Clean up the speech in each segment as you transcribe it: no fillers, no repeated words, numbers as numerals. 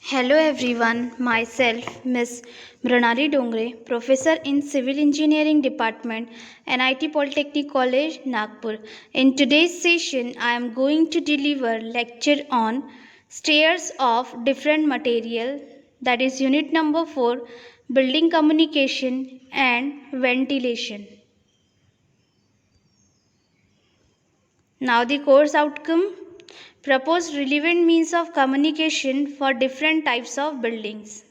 Hello everyone, myself Miss Mranali Dongre, Professor in Civil Engineering Department, NIT Polytechnic College, Nagpur. In today's session, I am going to deliver lecture on stairs of different material, that is unit number 4, building communication and ventilation. Now the course outcome. Propose relevant means of communication for different types of buildings.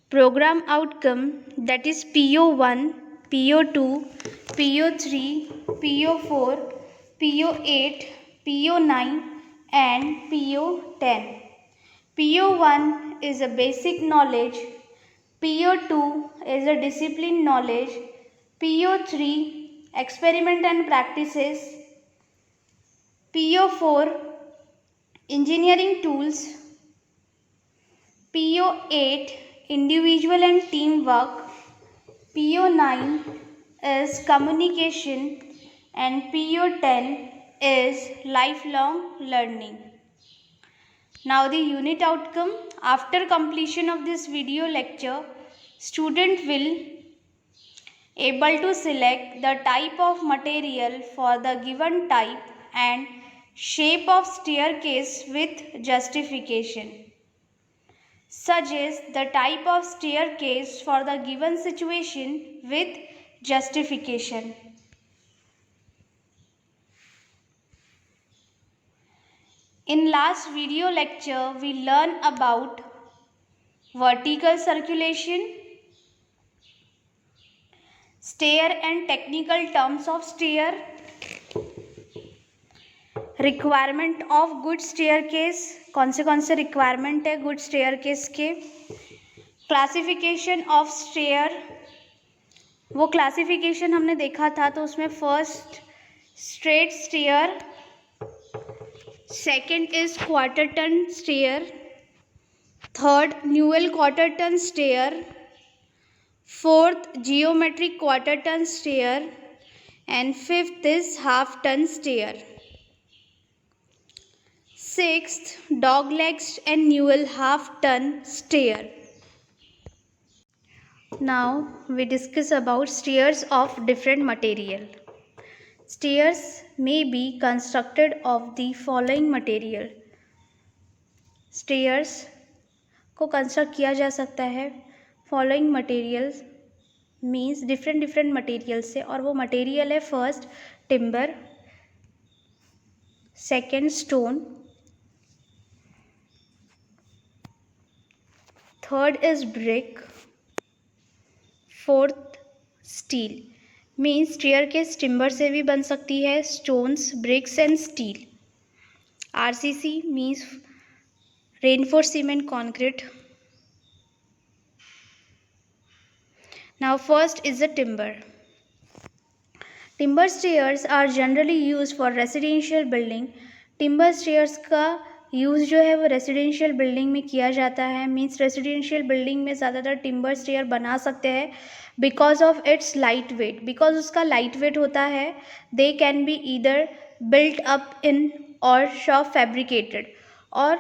Program outcome, that is PO1, PO2, PO3, PO4, PO8, PO9 and PO10. PO1 is a basic knowledge, PO2 is a discipline knowledge, PO3 experiment and practices, PO4 engineering tools, PO8 individual and teamwork, PO9 is communication and PO10 is lifelong learning. Now the unit outcome. After completion of this video lecture, student will able to select the type of material for the given type and shape of staircase with justification. Suggest the type of staircase for the given situation with justification. In last video lecture, we learned about vertical circulation, stair and technical terms of stair, requirement of good staircase, कौन से requirement है good staircase के, classification of stair, वो classification हमने देखा था तो उसमें first straight stair, second is quarter turn stair, third newel quarter turn stair, fourth geometric quarter turn stair and fifth is half turn stair. Sixth, dog-legged and newel half-ton stair. Now we discuss about stairs of different material. Stairs may be constructed of the following material. Stairs को construct किया जा सकता है following materials means different material से, और वो material है first timber, second stone, third is brick, fourth steel. Means staircase timber से भी बन सकती है, stones, bricks and steel. RCC means reinforce cement concrete. Now first is the timber. Timber stairs are generally use for residential building. Timber stairs का use जो है वो residential building में किया जाता है. मीन्स रेसिडेंशियल बिल्डिंग में ज़्यादातर टिम्बर स्टेयर बना सकते हैं because of its light weight. Because उसका लाइट वेट होता है, they can be either built up in और शॉप फैब्रिकेटेड. और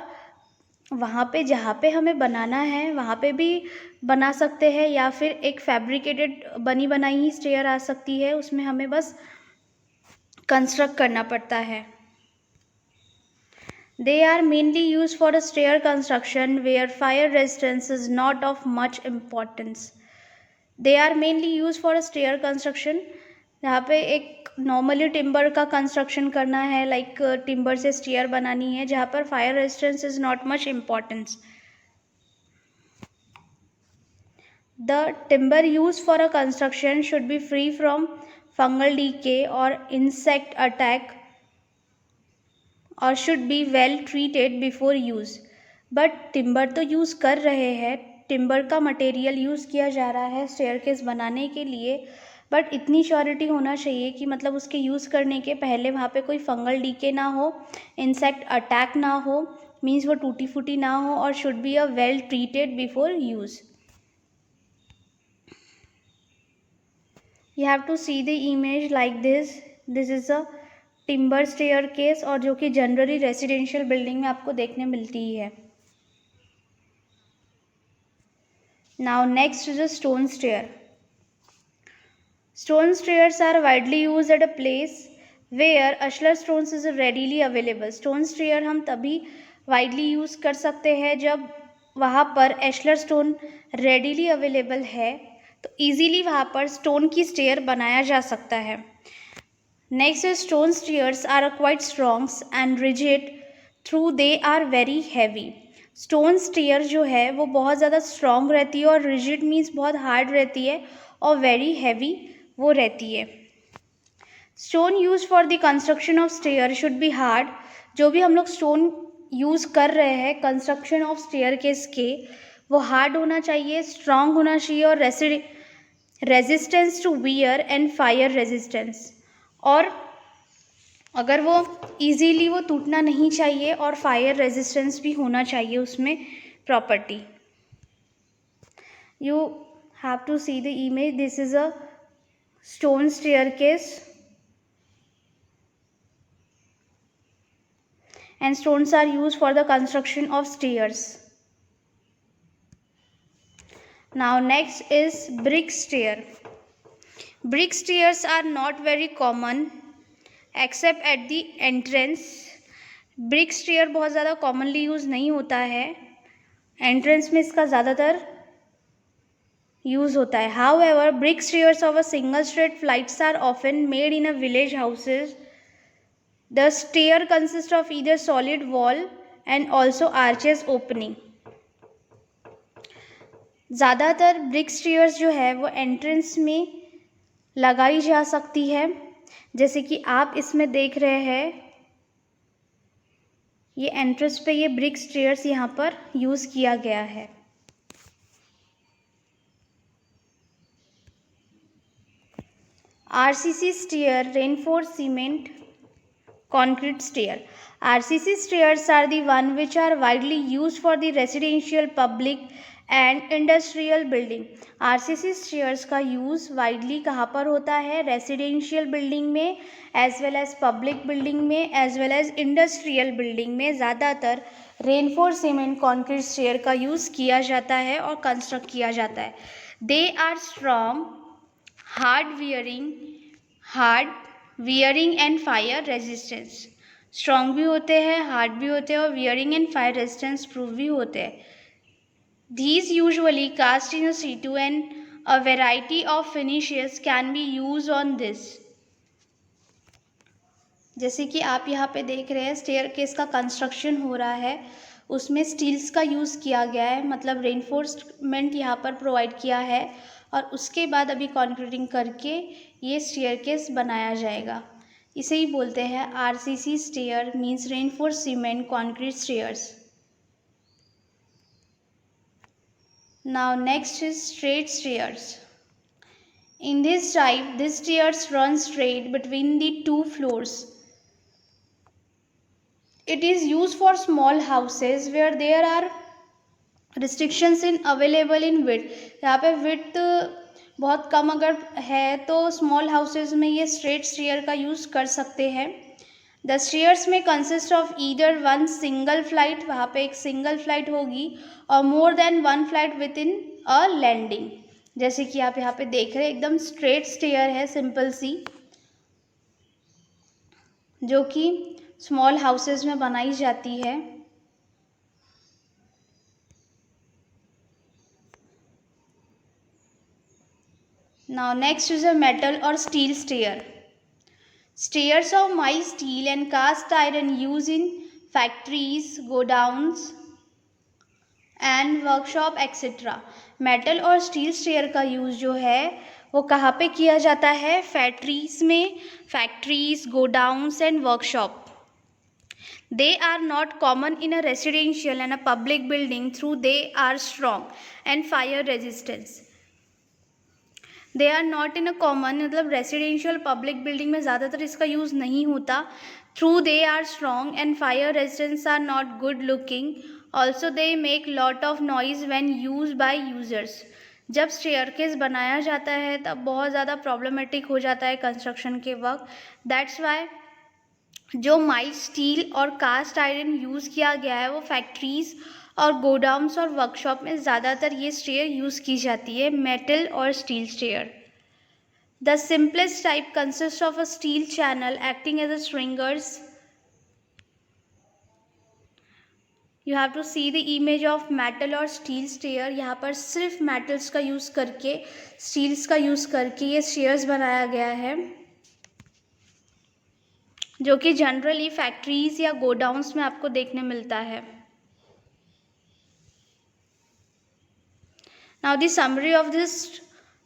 वहाँ पे जहाँ पे हमें बनाना है वहाँ पे भी बना सकते हैं, या फिर एक फैब्रिकेटेड बनी बनाई ही स्टेयर आ सकती है, उसमें हमें बस कंस्ट्रक्ट करना पड़ता है. They are mainly used for a stair construction where fire resistance is not of much importance. They are mainly used for a stair construction जहाँ पे एक नॉर्मली टिम्बर का कंस्ट्रक्शन करना है, लाइक टिम्बर से स्टेयर बनानी है जहाँ पर fire resistance is not much importance. The timber used for a construction should be free from fungal decay or insect attack और should be well treated before use. But timber तो use कर रहे हैं, timber का material use किया जा रहा है स्टेयरकेस बनाने के लिए, बट इतनी श्योरिटी होना चाहिए कि मतलब उसके यूज़ करने के पहले वहाँ पे कोई फंगल डीके ना हो, इंसेक्ट अटैक ना हो, मीन्स वो टूटी फूटी ना हो, और should be a well treated before use. You have to see the image like this. This is a timber staircase, और जो कि जनरली रेसिडेंशियल बिल्डिंग में आपको देखने मिलती ही है। Now next is a stone stair. Stone stairs are widely used at a place where ashlar stones is readily available. Stone stair हम तभी widely use कर सकते हैं जब वहाँ पर ashlar stone readily available है, तो easily वहाँ पर stone की stair बनाया जा सकता है। Next is stone stairs are quite strong and rigid through they are very heavy. Stone stair जो है वो बहुत ज़्यादा strong रहती है और rigid means बहुत hard रहती है और very heavy वो रहती है। Stone use for the construction of stair should be hard. जो भी हम लोग स्टोन यूज कर रहे हैं कंस्ट्रक्शन ऑफ स्टेयर केस के, वो हार्ड होना चाहिए, स्ट्रांग होना चाहिए और resistance to wear and fire resistance, और अगर वो इजीली वो टूटना नहीं चाहिए और फायर रेजिस्टेंस भी होना चाहिए उसमें property. You have to see the image, this is a stone staircase and stones are used for the construction of stairs. Now next is brick stair. Brick stairs are not very common except at the entrance. brick stair बहुत ज़्यादा commonly use नहीं होता है, entrance में इसका ज़्यादातर use होता है। However, brick stairs of a single straight flights are often made in a village houses. The stair consists of either solid wall and also arches opening. ज़्यादातर ब्रिक स्टेयर्स जो है वो एंट्रेंस में लगाई जा सकती है, जैसे कि आप इसमें देख रहे हैं, ये एंट्रेंस पे ये ब्रिक स्टेयर्स यहाँ पर यूज़ किया गया है। RCC stair, reinforced cement concrete stair. RCC stairs are the one which are widely used for the residential, public and industrial building. RCC stairs का यूज़ widely कहाँ पर होता है? रेसिडेंशियल बिल्डिंग में, as well as public building में, as well as industrial building में ज़्यादातर reinforce cement concrete stair का यूज़ किया जाता है और कंस्ट्रक्ट किया जाता है। They are strong, hard wearing and fire resistance. Strong भी होते हैं, हार्ड भी होते हैं और wearing and fire resistance proof भी होते हैं। These usually cast in a situ and a variety of finishes can be used on this. जैसे कि आप यहाँ पे देख रहे हैं स्टेयरकेस का कंस्ट्रक्शन हो रहा है, उसमें स्टील्स का यूज़ किया गया है, मतलब रेनफोर्समेंट यहाँ पर प्रोवाइड किया है और उसके बाद अभी कॉन्क्रीटिंग करके ये स्टेयरकेस बनाया जाएगा। इसे ही बोलते हैं RCC stair, means reinforce cement concrete stairs. Now next is straight stairs. In this type, these stairs run straight between the two floors. It is used for small houses where there are restrictions in available in width. यहाँ पे width बहुत कम अगर है तो small houses में ये straight stair का use कर सकते हैं। The stairs may consist of either one single flight, वहाँ पे एक single flight होगी, और more than one flight within a landing. जैसे कि आप यहाँ पे देख रहे हैं एकदम straight stair है, सिंपल सी, जो कि स्मॉल हाउसेज में बनाई जाती है। Now next is a metal और steel stair. Stairs of mild steel and cast iron used in factories, godowns and workshop etc. Metal और स्टील स्टेयर का यूज़ जो है वो कहाँ पे किया जाता है? फैक्ट्रीज में, factories, godowns and workshop. They are not common in a residential and a public building through they are strong and fire resistance. They are not in a common, मतलब रेसिडेंशियल पब्लिक बिल्डिंग में ज़्यादातर इसका यूज़ नहीं होता. Through they are strong and fire resistance are not good looking. Also they make lot of noise when use by users. जब staircase बनाया जाता है तब बहुत ज़्यादा प्रॉब्लमेटिक हो जाता है कंस्ट्रक्शन के वक्त. दैट्स वाई जो माइल्ड स्टील और कास्ट आयरन यूज़ किया गया है वो फैक्ट्रीज़ और गोडाउन्स और वर्कशॉप में ज़्यादातर ये स्टेयर यूज़ की जाती है, मेटल और steel stair. The simplest type consist of a steel channel acting as a stringers. You have to see the image of metal और स्टील स्टेयर। यहाँ पर सिर्फ मेटल्स का यूज़ करके, स्टील्स का यूज़ करके ये स्टेयर्स बनाया गया है, जो कि जनरली फैक्ट्रीज़ या गोडाउन्स में आपको देखने मिलता है। Now the summary of this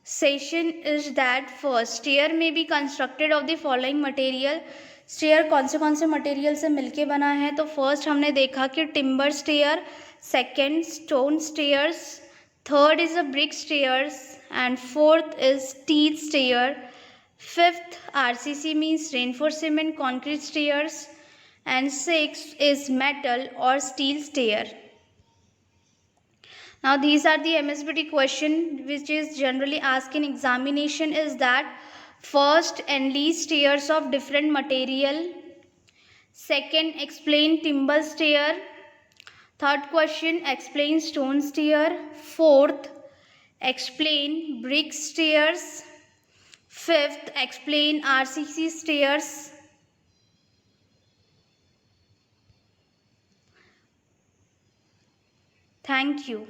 session is that first, stair may be constructed of the following material. Stair कौन से मटेरियल से मिलके बना है? तो फर्स्ट हमने देखा कि timber stair, second stone stairs, third is a brick stairs and fourth is steel stair, fifth RCC means reinforcement concrete stairs and sixth is metal और steel stair. Now these are the MSBT question which is generally asked in examination is that first enlist stairs of different material, second explain timber stair, third question explain stone stair, fourth explain brick stairs, fifth explain RCC stairs. Thank you.